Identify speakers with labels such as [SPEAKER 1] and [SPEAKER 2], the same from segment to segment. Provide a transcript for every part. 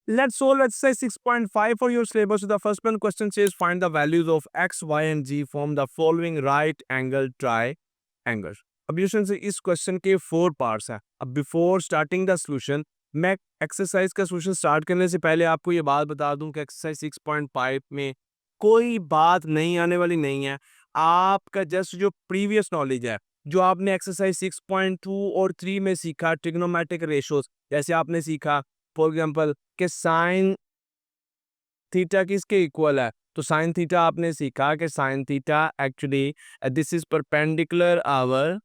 [SPEAKER 1] Let's solve exercise 6.5 for your syllabus. The first one question says find the values of x, y and z from the following right angle triangle. अब ये से इस question के 4 parts हैं. अब before starting the solution मैं exercise का solution start करने से पहले आपको ये बात बता दूं कि एक्सरसाइज 6.5 में कोई बात नहीं आने वाली नहीं है. आपका जस्ट जो प्रीवियस नॉलेज है, जो आपने एक्सरसाइज 6.2 और 3 में सीखा, ट्रिग्नोमेट्रिक रेशियोज, जैसे आपने सीखा फॉर एग्जांपल कि साइन थीटा किसके इक्वल है, तो साइन थीटा आपने सीखा कि sine theta actually this is perpendicular over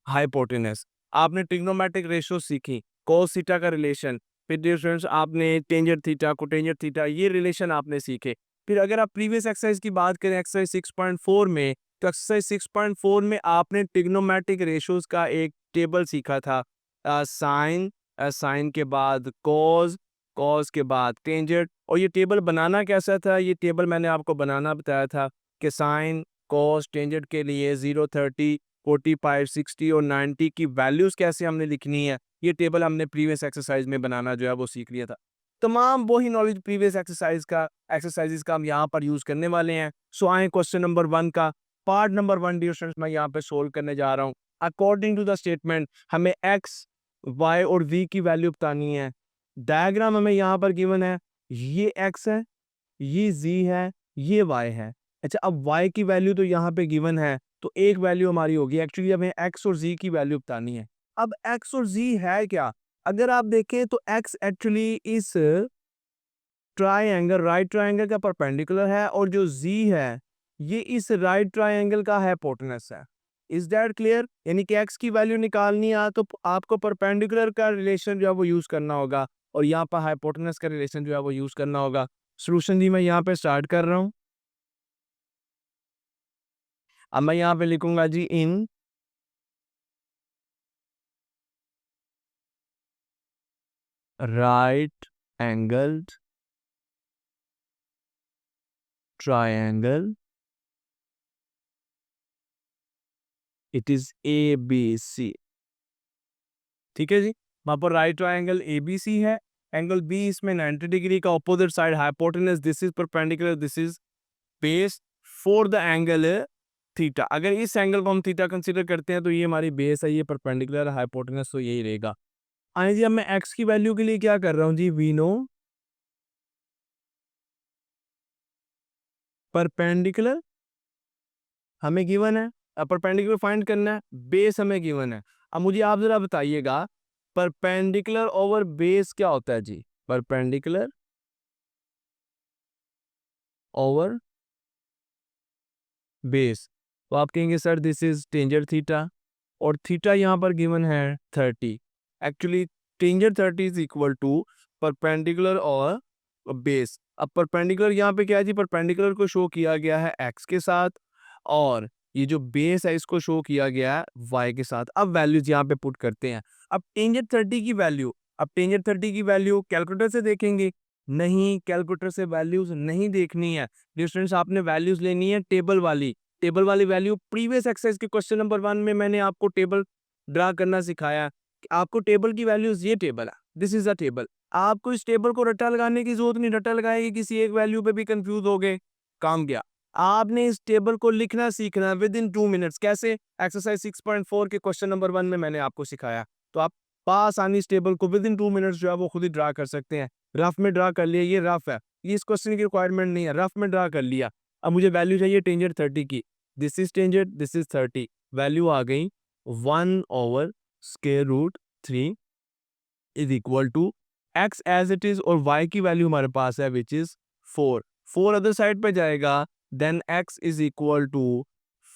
[SPEAKER 1] hypotenuse. आपने ट्रिग्नोमेट्रिक रेशियो सीखी, cos थीटा का रिलेशन, फिर डिफरेंस आपने टेंजेंट थीटा, कोटेंजेंट थीटा, ये रिलेशन आपने सीखे. फिर अगर आप प्रीवियस एक्सरसाइज की बात करें एक्सरसाइज 6.4 में, तो एक्सरसाइज 6.4 में आपने ट्रिग्नोमेट्रिक रेशियोज का एक टेबल सीखा था. साइन, साइन के बाद कॉस, कॉस के बाद टेंजेंट. और ये टेबल बनाना कैसा था, ये टेबल मैंने आपको बनाना बताया था कि साइन, कॉस, टेंजेंट के लिए 0, 30, 45, 60 और 90 की वैल्यूज कैसे हमने लिखनी है, ये टेबल हमने प्रीवियस एक्सरसाइज में बनाना जो है वो सीख लिया था. तमाम वही नॉलेज प्रीवियस एक्सरसाइजेस का हम यहाँ पर यूज करने वाले हैं. सो आए क्वेश्चन नंबर 1 का पार्ट नंबर 1 डियर स्टूडेंट्स मैं यहाँ पे सोल्व करने जा रहा हूँ. अकॉर्डिंग टू द स्टेटमेंट हमें एक्स, वाई और वी की वैल्यू बतानी है. डायग्राम हमें यहाँ पर गिवन है, ये एक्स है, ये जी है, ये वाई है. अच्छा, अब वाई की वैल्यू तो यहाँ पे गिवन है, तो एक वैल्यू हमारी होगी. एक्चुअली हमें एक्स और जी की वैल्यू बतानी है. अब एक्स और जी है क्या, अगर आप देखें तो एक्स एक्चुअली इस ट्राइंगल, राइट ट्राइंगल का परपेंडिकुलर है, और जो जी है ये इस राइट ट्राइंगल का हाइपोटेनस है. Is that clear? यानी कि एक्स की वैल्यू निकालनी है तो आपको परपेंडिकुलर का रिलेशन जो है वो यूज करना होगा, और यहाँ पर हाइपोटेनस का रिलेशन जो है वो यूज करना होगा. सॉल्यूशन जी मैं यहाँ पे स्टार्ट कर रहा हूँ. अब मैं यहाँ पे लिखूंगा जी in right angled triangle it is A B C. ठीक है जी, वहां पर right triangle A B C है, एंगल बी इसमें 90 डिग्री का, opposite side hypotenuse, this is perpendicular, this is base for the angle theta. अगर इस एंगल को हम थीटा कंसीडर करते हैं तो ये हमारी बेस है, ये परपेंडिकुलर हाइपोटेनस, तो यही रहेगा. आइए जी, अब मैं एक्स की वैल्यू के लिए क्या कर रहा हूँ जी, वी नो परपेंडिकुलर हमें गिवन है, अब परपेंडिकुलर फाइंड करना है, बेस हमें गिवन है. अब मुझे आप जरा बताइएगा परपेंडिकुलर ओवर बेस क्या होता है जी, परपेंडिकुलर ओवर बेस. तो आप कहेंगे sir this is tangent theta, और थीटा यहाँ पर गिवन है 30. Actually tangent 30 is equal to perpendicular और बेस. अब परपेंडिकुलर यहाँ पे क्या है जी, परपेंडिकुलर को शो किया गया है एक्स के साथ, और ये जो बेस है इसको शो किया गया है वाई के साथ. अब वैल्यूज यहाँ पे पुट करते हैं. अब टेंजेंट 30 की वैल्यू, अब टेंजेंट 30 की वैल्यू कैलकुलेटर से देखेंगे, नहीं कैलकुलेटर से वैल्यूज नहीं देखनी है स्टूडेंट्स, आपने वैल्यूज लेनी है टेबल वाली. टेबल वाली वैल्यू प्रीवियस एक्सरसाइज के क्वेश्चन नंबर 1 में मैंने आपको टेबल ड्रा करना सिखाया कि आपको टेबल की वैल्यूज, ये टेबल है, दिस इज द टेबल. आपको इस टेबल को रट्टा लगाने की जरूरत नहीं, रट्टा लगाएगी किसी एक वैल्यू पे भी कंफ्यूज हो गए, काम गया. आपने इस टेबल को लिखना सीखना विद इन 2 मिनट्स. कैसे? एक्सरसाइज 6.4 के क्वेश्चन नंबर 1 में मैंने आपको सिखाया. तो आप आसानी इस टेबल को विद इन 2 मिनट्स जो है वो खुद ही ड्रा कर सकते हैं. रफ में ड्रा कर लिया, ये रफ है, ये इस क्वेश्चन की रिक्वायरमेंट नहीं है, रफ में ड्रा कर लिया. अब मुझे वैल्यू चाहिए टेंजेंट 30 की, this is tangent, this is 30, value आ गई 1/√3 is equal to X as it is, और वाई की वैल्यू हमारे पास है विच इज 4. 4 अदर साइड पे जाएगा, then X is equal to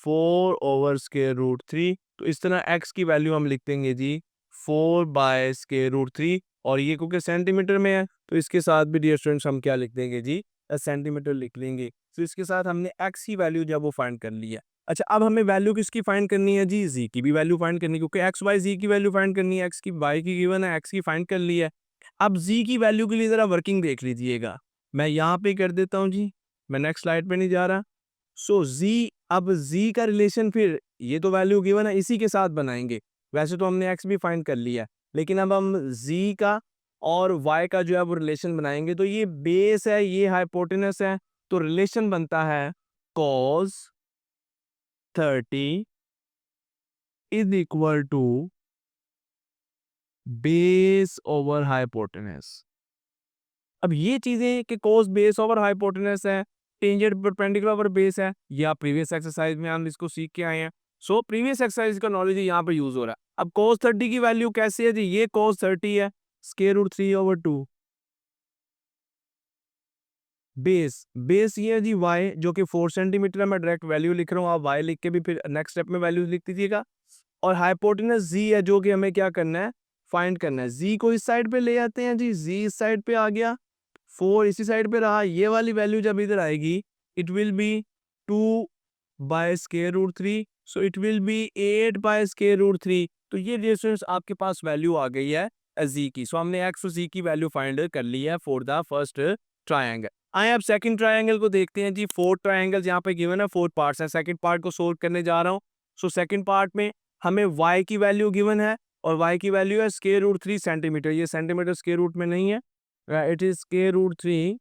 [SPEAKER 1] 4/√3. तो इस तरह एक्स की वैल्यू हम लिख देंगे जी 4/√3, और ये क्योंकि सेंटीमीटर में है तो इसके साथ भी डियर स्टूडेंट्स हम क्या लिख देंगे जी, सेंटीमीटर लिख लेंगे. तो इसके साथ हमने एक्स की वैल्यू जब वो फाइंड कर ली है. अच्छा, अब हमें वैल्यू किसकी फाइंड करनी है जी, जी की भी वैल्यू फाइंड करनी है, क्योंकि एक्स वाई जी की वैल्यू फाइंड करनी है. एक्स की वाई की गिवन है, एक्स की फाइंड कर ली है. अब जी की वैल्यू के लिए जरा वर्किंग देख लीजिएगा, मैं यहाँ पे कर देता हूँ जी, मैं नेक्स्ट स्लाइड पे नहीं जा रहा. सो जी, अब जी का रिलेशन फिर ये तो वैल्यू गिवन है इसी के साथ बनाएंगे. वैसे तो हमने एक्स भी फाइंड कर लिया है, लेकिन अब हम जी का और y का जो है वो रिलेशन बनाएंगे। तो ये बेस है, ये हाइपोटेनस है, तो रिलेशन बनता है cos 30 is equal to base over hypotenuse. अब ये चीजें कि cos बेस ओवर हाइपोटेनस है, टेंजेंट परपेंडिकुलर ओवर बेस है, ये आप प्रीवियस एक्सरसाइज में हम इसको सीख के आए हैं। सो प्रीवियस एक्सरसाइज का नॉलेज यहाँ पे यूज हो रहा है। अब cos 30 की वैल्यू कैसी है जी, ये cos 30 है स्क्वायर रूट 3/2। बेस ये है जी y, जो कि 4 सेंटीमीटर है, मैं डायरेक्ट वैल्यू लिख रहा हूँ, आप y लिख के भी फिर नेक्स्ट स्टेप में वैल्यू लिख दीजिएगा। और हाइपोटेनस z है, जो कि हमें क्या करना है, फाइंड करना है। z को इस साइड पे ले आते हैं जी, z इस साइड पे आ गया, 4 इसी साइड पे रहा, ये वाली वैल्यू जब इधर आएगी it will be 2 by square root 3, so it will be 8 by square root 3। तो ये डिस्टेंस आपके पास वैल्यू आ गई है z की। सो हमने x और z की वैल्यू फाइंड कर ली है फॉर द फर्स्ट ट्रायंगल। आए अब सेकंड ट्रायंगल को देखते हैं जी। 4 ट्रायंगल्स यहाँ पे गिवन है, 4 पार्ट्स हैं। सेकंड पार्ट को सोल्व करने जा रहा हूँ। सो सेकंड पार्ट में हमें y की वैल्यू गिवन है और y की वैल्यू है स्क्वायर रूट 3 सेंटीमीटर। ये सेंटीमीटर स्क्वायर रूट में नहीं है, it is square root 3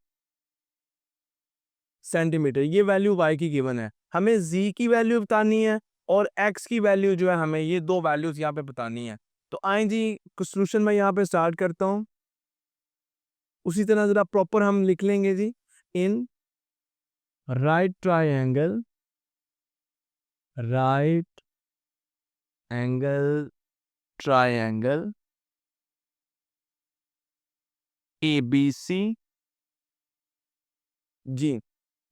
[SPEAKER 1] centimetre. ये वैल्यू y की गिवन है, हमें z की वैल्यू बतानी है और x की वैल्यू जो है हमें ये दो वैल्यूज यहाँ पे बतानी है। तो आए जी कुछ सोल्यूशन मैं यहाँ पे स्टार्ट करता हूँ। उसी तरह जरा प्रॉपर हम लिख लेंगे जी। In right triangle, right angle triangle ABC जी,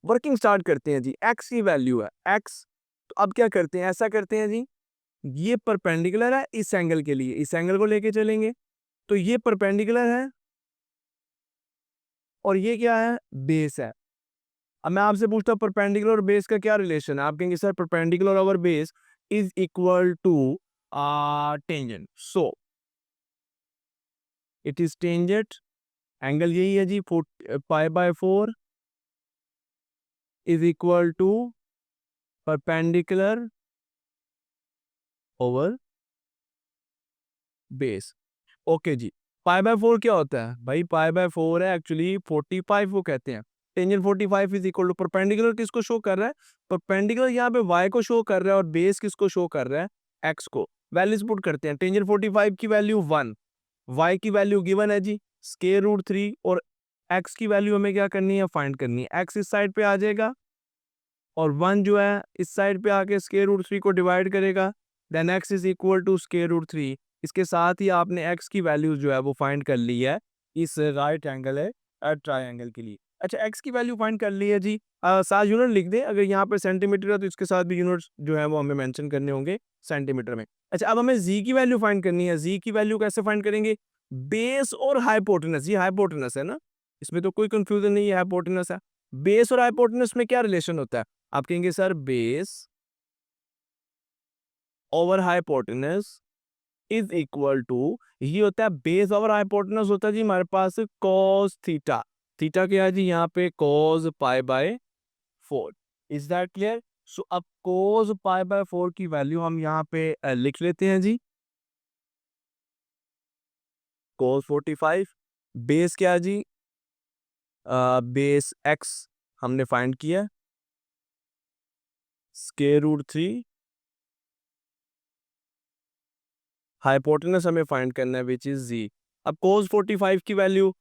[SPEAKER 1] वर्किंग स्टार्ट करते हैं जी। x की वैल्यू है x, तो अब क्या करते हैं, ऐसा करते हैं जी, ये परपेंडिकुलर है इस एंगल के लिए, इस एंगल को लेके चलेंगे। तो ये परपेंडिकुलर है और ये क्या है, बेस है। अब मैं आपसे पूछता हूँ परपेंडिकुलर और बेस का क्या रिलेशन है, आप कहेंगे sir perpendicular over base is equal to tangent. So it is tangent, angle यही है जी, π/4 is equal to perpendicular over base. Okay जी, π/4 क्या होता है भाई, π/4 है एक्चुअली 45 वो कहते हैं। Tangent 45 is equal to perpendicular किसको शो कर रहा है, परपेंडिकुलर यहाँ पे y को शो कर रहा है और बेस किसको शो कर रहा है, x को। वैल्यूज पुट करते हैं। टेंजेंट 45 की वैल्यू 1, y की वैल्यू गिवन है जी स्क्वायर रूट 3 और x की वैल्यू हमें क्या करनी है, फाइंड करनी है। x इस साइड पे आ जाएगा और 1 जो है इस साइड पे आके स्क्वायर रूट 3 को डिवाइड करेगा, then x is equal to square root 3। इसके साथ ही आपने x की वैल्यू जो है वो फाइंड कर ली है इस राइट एंगल है ट्रायंगल के लिए। अच्छा, x की वैल्यू फाइंड कर ली है जी, साथ यूनिट लिख दे। अगर यहाँ पे सेंटीमीटर है तो इसके साथ भी यूनिट्स जो है वो हमें मेंशन करने होंगे सेंटीमीटर में। अच्छा, अब हमें z की वैल्यू फाइंड करनी है। z की वैल्यू कैसे फाइंड करेंगे, बेस और हाइपोटेनस। ये हाइपोटेनस है ना, इसमें तो कोई कंफ्यूजन नहीं है, हाइपोटेनस है। बेस और हाइपोटेनस में क्या रिलेशन होता है, आप कहेंगे sir base over hypotenuse is equal to, ये होता है बेस ओवर हाइपोटेनस होता है जी हमारे पास cos थीटा। थीटा क्या है जी यहाँ पे cos π/4। Is that clear. So अब cos π/4 की वैल्यू हम यहाँ पे लिख लेते हैं जी, cos 45। बेस क्या है जी, बेस x हमने फाइंड किया स्क्वायर रूट 3, हाइपोटेनस हमें फाइंड करना है विच इज z। अब cos 45 की वैल्यू,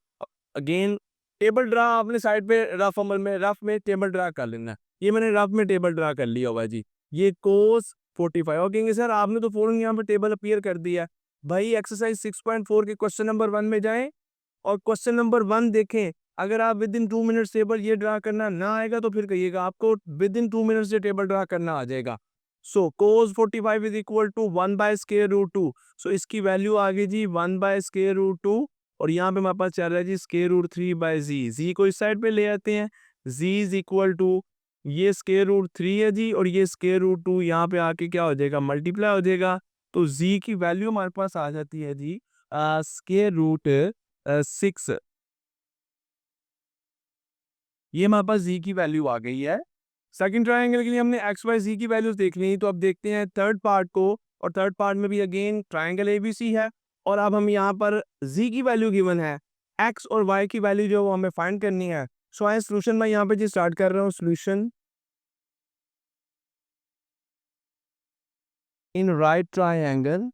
[SPEAKER 1] अगेन टेबल ड्रा आपने साइड पे रफ अमल में, रफ में टेबल ड्रा कर लेना है। ये मैंने रफ में टेबल ड्रा कर लिया हुआ है जी, ये cos 45। और कहेंगे सर आपने तो फॉरन यहाँ पे टेबल अपीयर कर दिया है। भाई एक्सरसाइज 6.4 के क्वेश्चन नंबर 1 में जाएं और क्वेश्चन नंबर 1 देखें। अगर आप विद इन 2 मिनट्स टेबल ये ड्रा करना ना आएगा तो फिर कहिएगा, आपको विद इन 2 मिनट्स से टेबल ड्रा करना आ जाएगा। So cos 45 is equal to 1 by square root 2। So इसकी वैल्यू आ गई जी 1 बाय स्क्वायर रूट 2 और यहाँ पे हमारे पास चल रहा है जी स्क्वायर रूट 3 बाय जी को इस साइड पे ले आते हैं। z इज इक्वल टू, ये स्क्वायर रूट 3 है जी और ये स्क्वायर रूट 2 यहाँ पे आके क्या हो जाएगा, मल्टीप्लाई हो जाएगा। तो z की वैल्यू हमारे पास आ जाती है जी स्क्वायर रूट 6। ये हमारे पास z की वैल्यू आ गई है। सेकंड ट्रायंगल के लिए हमने x y z की वैल्यूज देख ली, तो अब देखते हैं थर्ड पार्ट को। और थर्ड पार्ट में भी अगेन ट्रायंगल ABC है और अब हम यहाँ पर z की वैल्यू गिवन है, x और y की वैल्यू जो वो हमें फाइंड करनी है। सो आए सोल्यूशन मैं यहाँ पे जी स्टार्ट कर रहा हूँ। Solution in right triangle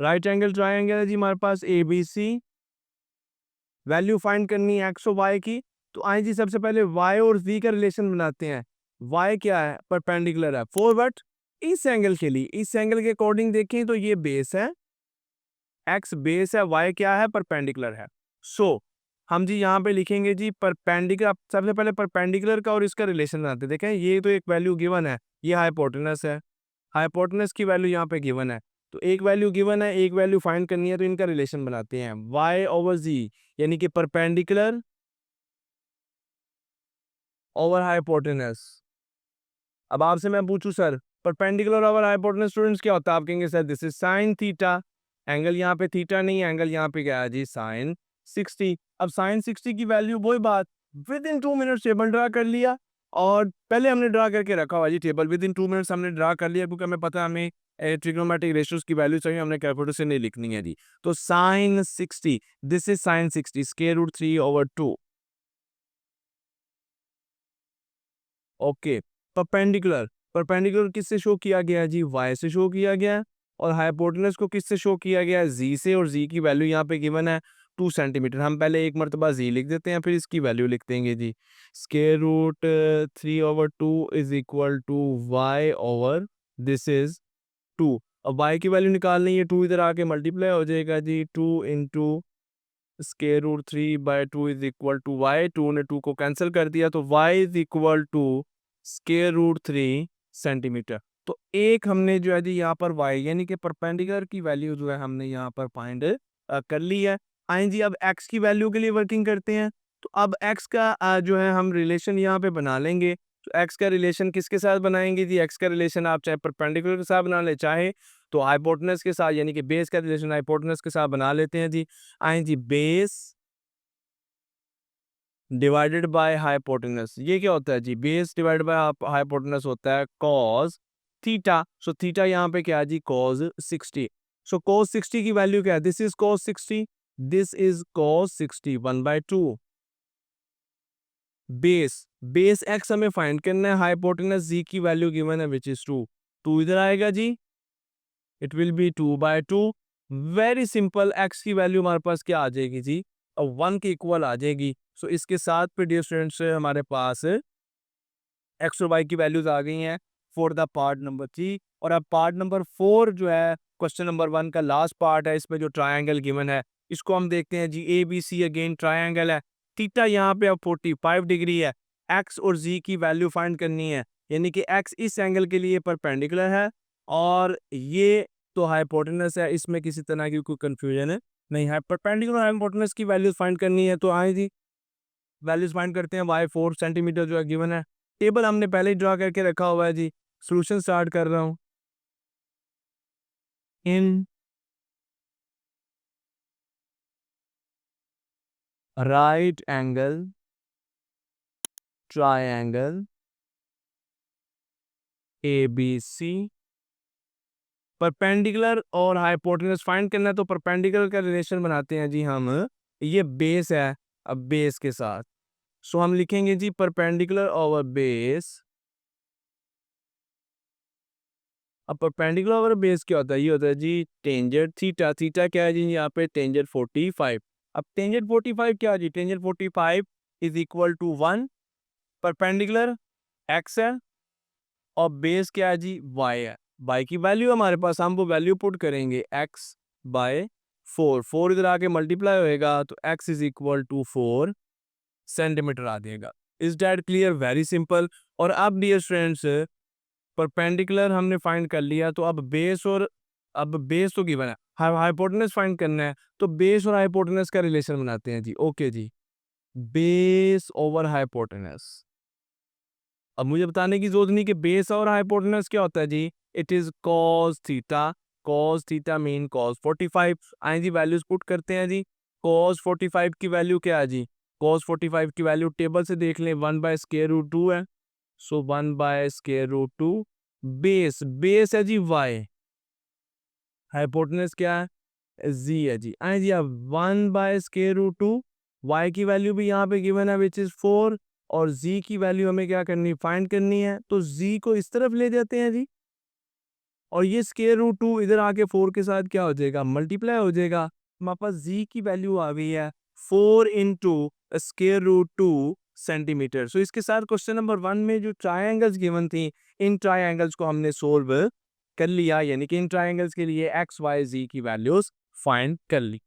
[SPEAKER 1] right angle triangle है जी हमारे पास A B C, value find करनी है एक्स और वाई की। तो आइए जी सबसे पहले वाई और जी का रिलेशन बनाते हैं। वाई क्या है, परपेंडिकुलर है फॉरवर्ड इस एंगल के लिए, इस एंगल के अकॉर्डिंग देखें तो ये बेस है, एक्स बेस है, वाई क्या है, परपेंडिकुलर है। सो हम जी यहाँ पे लिखेंगे जी परपेंडिकुलर, सबसे पहले परपेंडिकुलर का और इसका रिलेशन बनाते हैं। देखें ये तो एक वैल्यू गिवन है, ये हाइपोटेनस है, हाइपोटेनस की वैल्यू यहाँ पे गिवन है। तो एक वैल्यू गिवन है, एक वैल्यू फाइंड करनी है, तो इनका रिलेशन बनाते हैं y ओवर z, यानी कि परपेंडिकुलर ओवर हाइपोटेनस। अब आपसे मैं पूछूं sir perpendicular over hypotenuse students क्या होता है, आप कहेंगे sir this is sine theta, angle यहाँ पे थीटा नहीं, एंगल यहाँ पे क्या है जी साइन 60। अब साइन 60 की वैल्यू वही बात, with in 2 minutes table draw कर लिया, और पहले हमने ड्रा करके रखा हुआ जी टेबल, विद इन 2 मिनट्स हमने ड्रा कर लिया, क्योंकि हमें पता है हमें ट्रिग्नोमेट्रिक रेशियोज की वैल्यू चाहिए, हमने कैलकुलेटर से नहीं लिखनी है जी। तो sine 60, this is sine 60 square root 3/2। Okay, perpendicular, perpendicular किससे शो किया गया है जी, y से शो किया गया है, और हाइपोटेनस को किससे शो किया गया है, z से, और z की वैल्यू यहाँ पे गिवन है 2 सेंटीमीटर। हम पहले एक मरतबा z लिख देते हैं, फिर इसकी वैल्यू लिख देंगे जी, square root 3/2 is equal to y over this is 2। अब y की वैल्यू निकालनी है, 2 इधर आके मल्टीप्लाई हो जाएगा जी, 2 into square root 3/2 is equal to Y, 2 ने 2 को कैंसिल कर दिया, तो y is equal to square root 3 centimetre. तो एक हमने जो है जी यहाँ पर y यानी कि परपेंडिकुलर की वैल्यू जो है हमने यहाँ पर फाइंड कर ली है। आए जी अब x की वैल्यू के लिए वर्किंग करते हैं। तो अब x का जो है हम रिलेशन यहाँ पे बना लेंगे। तो x का रिलेशन किसके साथ बनाएंगे जी, x का रिलेशन आप चाहे परपेंडिकुलर के साथ बना ले, चाहे तो हाइपोटेनस के साथ, यानी कि बेस का रिलेशन हाइपोटेनस के साथ बना लेते हैं जी। आए जी बेस डिवाइडेड बाय हाइपोटेनस, ये क्या होता है जी, बेस डिवाइडेड बाय हाइपोटेनस होता है कॉस थीटा। सो थीटा यहाँ पे क्या है जी, कॉस 60। सो कॉस 60 की वैल्यू क्या है, this is cos 60, this is cos 60 1/2। Base, base x हमें फाइंड करना है, हाइपोटेनस जी की वैल्यू गिवन है विच इज 2, 2 इधर आएगा जी, it will be 2/2। Very simple, X की वैल्यू हमारे पास क्या आ जाएगी जी, 1 के इक्वल आ जाएगी। सो इसके साथ फिर डियर स्टूडेंट्स हमारे पास एक्स और वाई की वैल्यूज आ गई हैं फॉर द पार्ट नंबर 3। और अब पार्ट नंबर 4 जो है क्वेश्चन नंबर 1 का लास्ट पार्ट है, इसमें जो ट्राइंगल गिवन है इसको हम देखते हैं जी। A B C again triangle है, थीटा यहाँ पे अब 45 डिग्री है, एक्स और जी की वैल्यू फाइंड करनी है, यानी कि एक्स इस एंगल के लिए परपेंडिकुलर है, और ये तो हाइपोटेनस है, इसमें किसी तरह की कोई कंफ्यूजन है नहीं है। परपेंडिकुलर हाइपोटेनस की वैल्यूज फाइंड करनी है, तो आए जी वैल्यूज फाइंड करते हैं। वाई 4 सेंटीमीटर जो है गिवन है, टेबल हमने पहले ही ड्रा करके रखा हुआ है जी। सॉल्यूशन स्टार्ट कर रहा हूं। In right angle triangle A B C, perpendicular और हाइपोटेनस फाइंड करना है, तो परपेंडिकुलर का रिलेशन बनाते हैं जी हम, ये बेस है, अब बेस के साथ। सो हम लिखेंगे जी परपेंडिकुलर ओवर बेस। अब परपेंडिकुलर ओवर बेस क्या होता है, ये होता है जी टेंजेंट थीटा। थीटा क्या है जी, यहाँ पे टेंजेंट 45। अब टेंजेंट 45 क्या है जी, tangent 45 is equal to 1, perpendicular X है, और बेस क्या है जी, वाई है। वाई की वैल्यू हमारे पास, हम वो वैल्यू पुट करेंगे x/4, 4 इधर आके मल्टीप्लाई होएगा, तो x is equal to 4 centimetre आ जाएगा। Is that clear, very simple. और अब डियर स्टूडेंट्स परपेंडिकुलर हमने फाइंड कर लिया, तो अब बेस और, अब बेस तो गिवन है, हाइपोटेनस फाइंड करना है, तो बेस और हाइपोटेनस का रिलेशन बनाते हैं जी। ओके जी, बेस ओवर हाइपोटेनस। अब मुझे बताने की जरूरत नहीं कि बेस और हाइपोटेनस क्या होता है जी, it is cos theta, cos theta mean cos 45। आए जी वैल्यूज पुट करते हैं जी। कॉस 45 की वैल्यू क्या है जी, कॉस 45 की वैल्यू टेबल से देख लें, 1/√2 है। सो 1/√2 बेस है जी y, हाइपोटेनस क्या है z है जी। आए जी अब 1/√2 y की वैल्यू भी यहाँ पे गिवन है विच इज 4 और z की वैल्यू हमें क्या करनी फाइंड करनी है, तो z को इस तरफ ले जाते हैं जी और ये स्केयर रूट 2 इधर आके 4 के साथ क्या हो जाएगा मल्टीप्लाई हो जाएगा। हमारे पास z की वैल्यू आ गई है 4 इंटू स्केयर रूट 2 सेंटीमीटर। सो इसके साथ क्वेश्चन नंबर 1 में जो ट्राइंगल्स गिवन थी इन ट्राइंगल्स को हमने सोल्व कर लिया, यानी कि इन ट्राइंगल्स के लिए एक्स वाई जी की वैल्यूज फाइंड कर ली।